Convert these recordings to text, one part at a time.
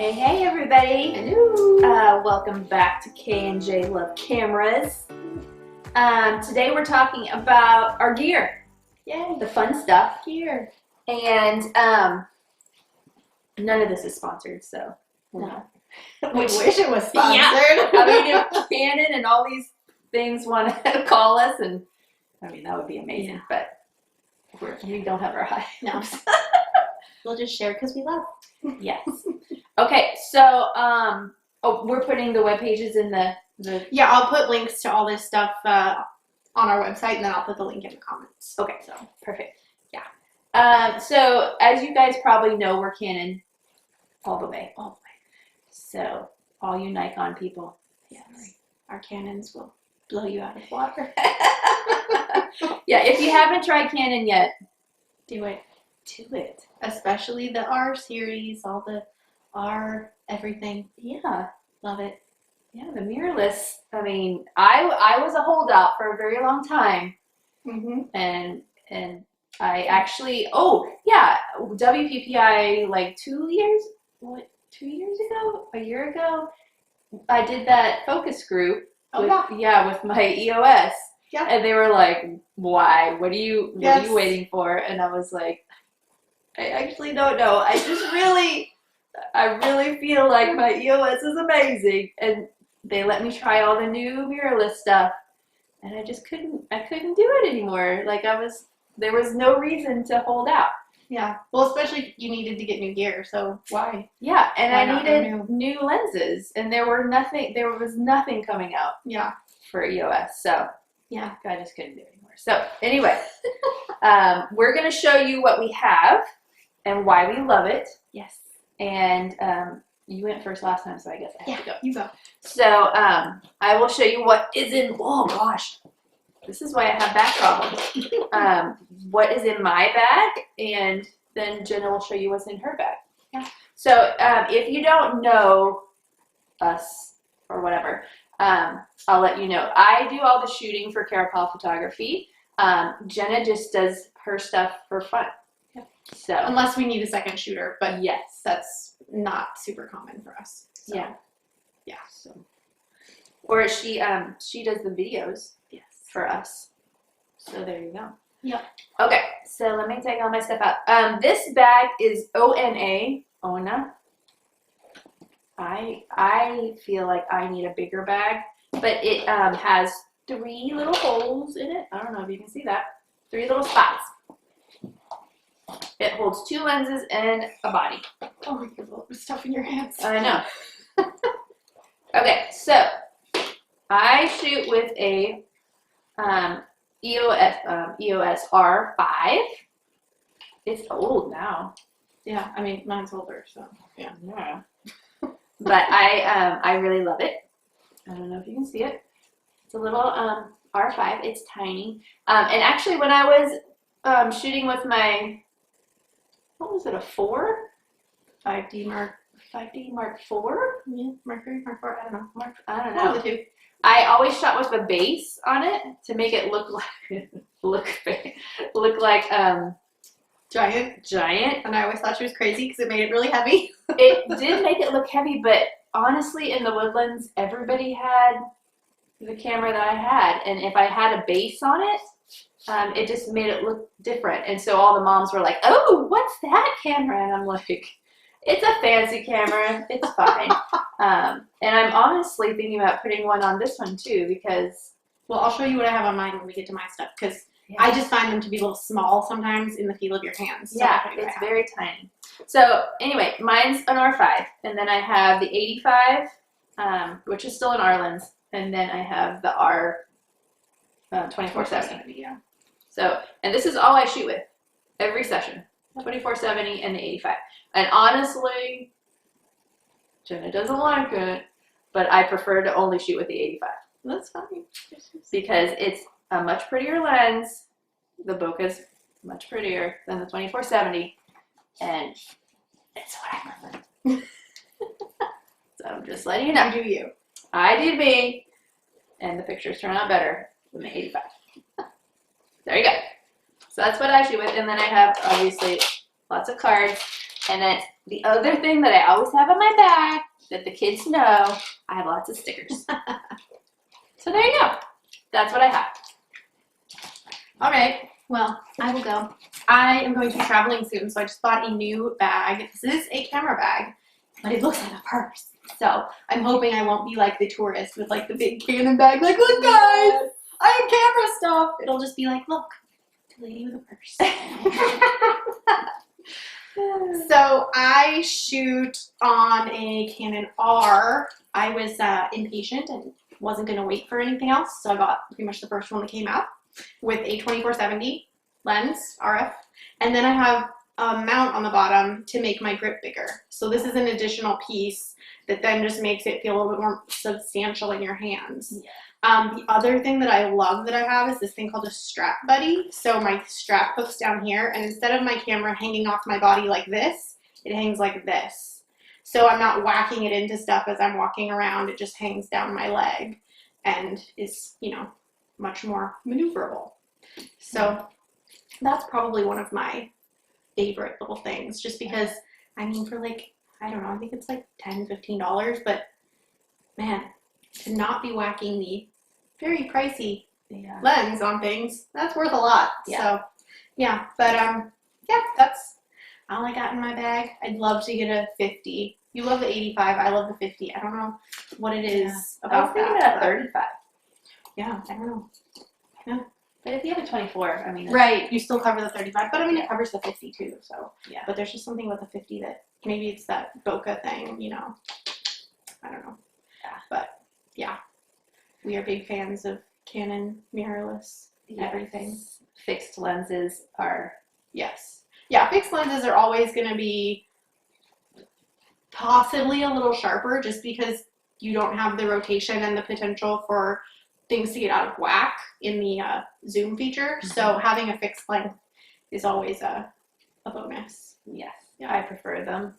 Hey, hey everybody! Hello! Welcome back to K&J Love Cameras. Today we're talking about our gear. Yay! The fun stuff. Gear. And none of this is sponsored, so. No. We wish it was sponsored. Yeah. I mean, if Canon and all these things want to call us, and I mean, that would be amazing, but we don't have our high. No. We'll just share because we love. Yes. Okay, so we're putting the web pages in the Yeah, I'll put links to all this stuff on our website, and then I'll put the link in the comments. Okay, so perfect. Yeah. So as you guys probably know, we're Canon all the way. So all you Nikon people, Yes, our Canons will blow you out of water. yeah, if you haven't tried Canon yet, Do it. do it. Especially the R series, all the R everything. Yeah. Love it. Yeah, the mirrorless. I mean, I was a holdout for a very long time, and I actually WPPI like 2 years. What? 2 years ago? A year ago? I did that focus group. With my EOS. Yeah. And they were like, "Why? What are you waiting for?" And I was like, "I actually don't know. I really feel like my EOS is amazing." And they let me try all the new mirrorless stuff, and I couldn't do it anymore. Like there was no reason to hold out. Yeah. Well, especially you needed to get new gear, so why? Yeah, and Why I not needed new lenses, and there was nothing coming out Yeah. for EOS. So Yeah. I just couldn't do it anymore. So anyway, we're going to show you what we have and why we love it. Yes. And you went first last time, so I guess I have to go. You go. So I will show you what is in, oh gosh, this is why I have back problems. What is in my bag, and then Jenna will show you what's in her bag. Yeah. So if you don't know us or whatever, I'll let you know. I do all the shooting for Kara Photography. Jenna just does her stuff for fun. Yeah. So Unless we need a second shooter, but yes, that's not super common for us. So. Yeah. Yeah. So, or she does the videos for us. So there you go. Yep. Okay, so let me take all my stuff out. This bag is Ona. I feel like I need a bigger bag, but it has 3 little holes in it. I don't know if you can see that. 3 little spots. It holds 2 lenses and a body. Oh, you have a lot of stuff in your hands. I know. Okay, so I shoot with a EOS R5. It's old now. Yeah, I mean, mine's older, so yeah. But I really love it. I don't know if you can see it. It's a little R5. It's tiny. And actually, when I was shooting with my, what was it, a 4? 5D Mark IV? Yeah, Mercury, Mark 4, I don't know. I don't know. The two. I always shot with a base on it to make it look like giant. And I always thought she was crazy because it made it really heavy. It did make it look heavy, but honestly, in the woodlands, everybody had the camera that I had, and if I had a base on it, it just made it look different. And so all the moms were like, "Oh, what's that camera?" And I'm like, "It's a fancy camera. It's fine." And I'm honestly thinking about putting one on this one too, because Well, I'll show you what I have on mine when we get to my stuff, because I just find them to be a little small sometimes in the feel of your hands. So yeah, it's very tiny. So anyway, mine's an R5, and then I have the 85, which is still an R lens, and then I have the R 2470. Yeah. So, and this is all I shoot with every session, 2470 and the 85. And honestly, Jenna doesn't like it, but I prefer to only shoot with the 85. That's fine. Because it's a much prettier lens. The bokeh's much prettier than the 2470, and it's what I prefer. So I'm just letting you know. You do you. I do me, and the pictures turn out better than the 85. There you go. So that's what I shoot with, and then I have obviously lots of cards, and then The other thing that I always have in my bag that the kids know, I have lots of stickers. So there you go. That's what I have. All right. Well, I will go. I am going to be traveling soon, so I just bought a new bag. This is a camera bag, but it looks like a purse. So I'm hoping I won't be like the tourist with like the big Canon bag. Like, look, guys, I have camera stuff. It'll just be like, look, the lady with a purse. So I shoot on a Canon R. I was impatient and wasn't going to wait for anything else, so I got pretty much the first one that came out with a 24-70 lens, RF. And then I have a mount on the bottom to make my grip bigger. So this is an additional piece that then just makes it feel a little bit more substantial in your hands. Yeah. The other thing that I love that I have is this thing called a strap buddy. So my strap hooks down here, and instead of my camera hanging off my body like this, it hangs like this. So I'm not whacking it into stuff as I'm walking around. It just hangs down my leg and is, you know, much more maneuverable. So that's probably one of my favorite little things, just because, I mean, for like, I don't know, I think it's like $10, $15, but man, to not be whacking the very pricey lens on things, that's worth a lot. Yeah. So yeah, but yeah, that's all I got in my bag. I'd love to get a 50. You love the 85, I love the 50. I don't know what it is I about was thinking that. about 35. Yeah, I don't know. Yeah. But if you have a 24, I mean, Right, you still cover the 35, but I mean, it covers the 50 too, so. Yeah. But there's just something about the 50 that, maybe it's that bokeh thing, you know. I don't know. Yeah. But, yeah. We are big fans of Canon mirrorless everything. Fixed lenses are, Yes. Yeah, fixed lenses are always going to be possibly a little sharper just because you don't have the rotation and the potential for things to get out of whack in the zoom feature. Mm-hmm. So having a fixed length is always a bonus. yes, Yeah. I prefer them.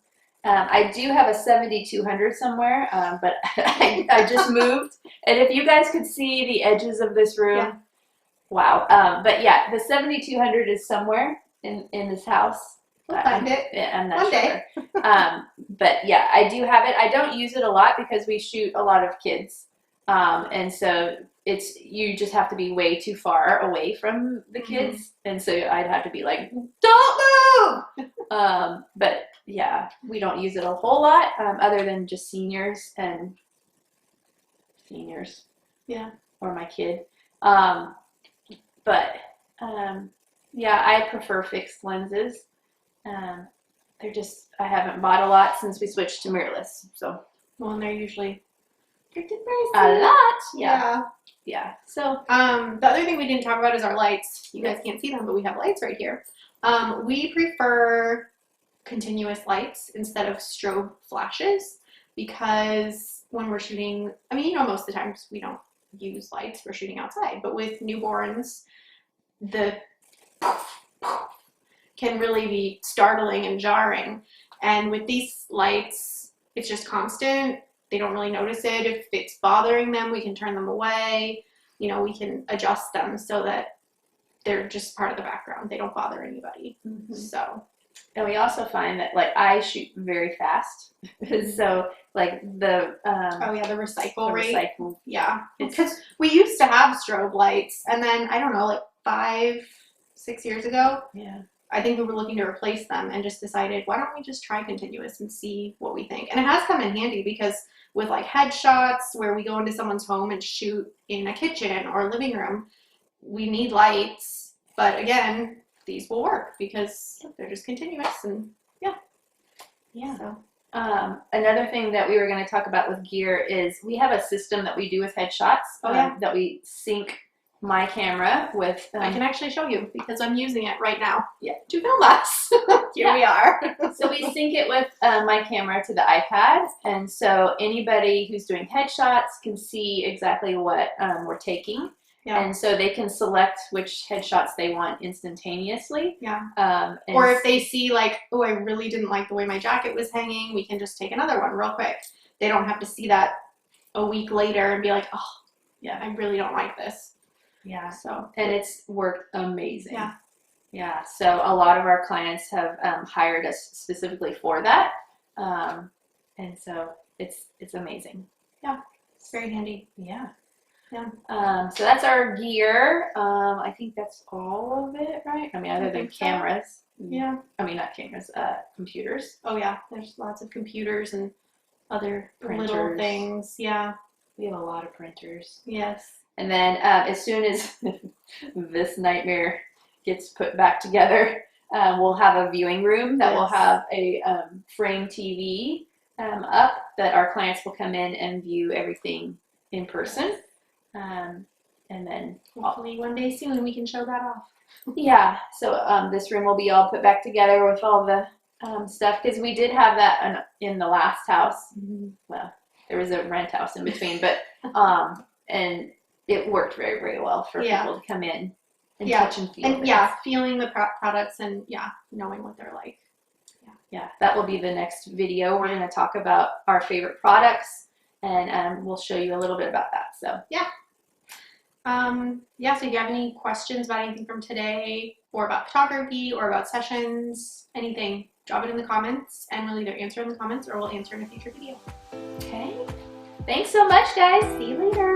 I do have a 7200 somewhere, but I just moved. And if you guys could see the edges of this room, Yeah. wow. But yeah, the 7200 is somewhere in this house. We'll find it. I'm not One sure. day. But yeah, I do have it. I don't use it a lot because we shoot a lot of kids. And so you just have to be way too far away from the kids. And so I'd have to be like, don't move! But yeah, we don't use it a whole lot, other than just seniors. Yeah. Or my kid. But yeah, I prefer fixed lenses. They're just, I haven't bought a lot since we switched to mirrorless. So, Well, and they're usually pretty a pricey. lot. Yeah. Yeah. So, The other thing we didn't talk about is our lights. You guys can't see them, but we have lights right here. We prefer continuous lights instead of strobe flashes because when we're shooting, I mean, you know, most of the times we don't use lights, we're shooting outside, but with newborns, the can really be startling and jarring. And with these lights, it's just constant. They don't really notice it. If it's bothering them, we can turn them away. You know, we can adjust them so that they're just part of the background. They don't bother anybody. So. And we also find that, like, I shoot very fast. So, like, the Oh, yeah, the recycle rate. recycle. Yeah. Because we used to have strobe lights, and then, I don't know, like 5-6 years ago, Yeah. I think we were looking to replace them and just decided, why don't we just try continuous and see what we think? And it has come in handy because with like headshots where we go into someone's home and shoot in a kitchen or living room, we need lights. But again, these will work because they're just continuous and Yeah. so. Another thing that we were going to talk about with gear is we have a system that we do with headshots. Oh, yeah. That we sync my camera with. I can actually show you because I'm using it right now. Yeah. To film us. Here we are. So we sync it with my camera to the iPad, and so anybody who's doing headshots can see exactly what we're taking. Yeah. And so they can select which headshots they want instantaneously. Yeah. And Or if they see like, oh, I really didn't like the way my jacket was hanging, we can just take another one real quick. They don't have to see that a week later and be like, oh, yeah, I really don't like this. Yeah. So. And it's worked amazing. Yeah. Yeah, so a lot of our clients have hired us specifically for that, and so it's amazing. Yeah, it's very handy. Yeah. Yeah. So that's our gear. I think that's all of it, right? I mean, other than cameras. Yeah. I mean, not cameras, computers. Oh yeah, there's lots of computers and other Printers. little things. Yeah. We have a lot of printers. Yes. And then as soon as this nightmare gets put back together, we'll have a viewing room that will have a frame TV up that our clients will come in and view everything in person. And then hopefully one day soon we can show that off. Yeah, so this room will be all put back together with all the stuff, because we did have that in the last house. Well, there was a rent house in between, but and it worked very, very well for people to come in and touch and feel. And feeling the products and knowing what they're like. Yeah, that will be the next video. We're going to talk about our favorite products, and we'll show you a little bit about that. So so if you have any questions about anything from today, or about photography, or about sessions, anything, drop it in the comments, and we'll either answer in the comments or we'll answer in a future video. Okay. Thanks so much, guys. See you later.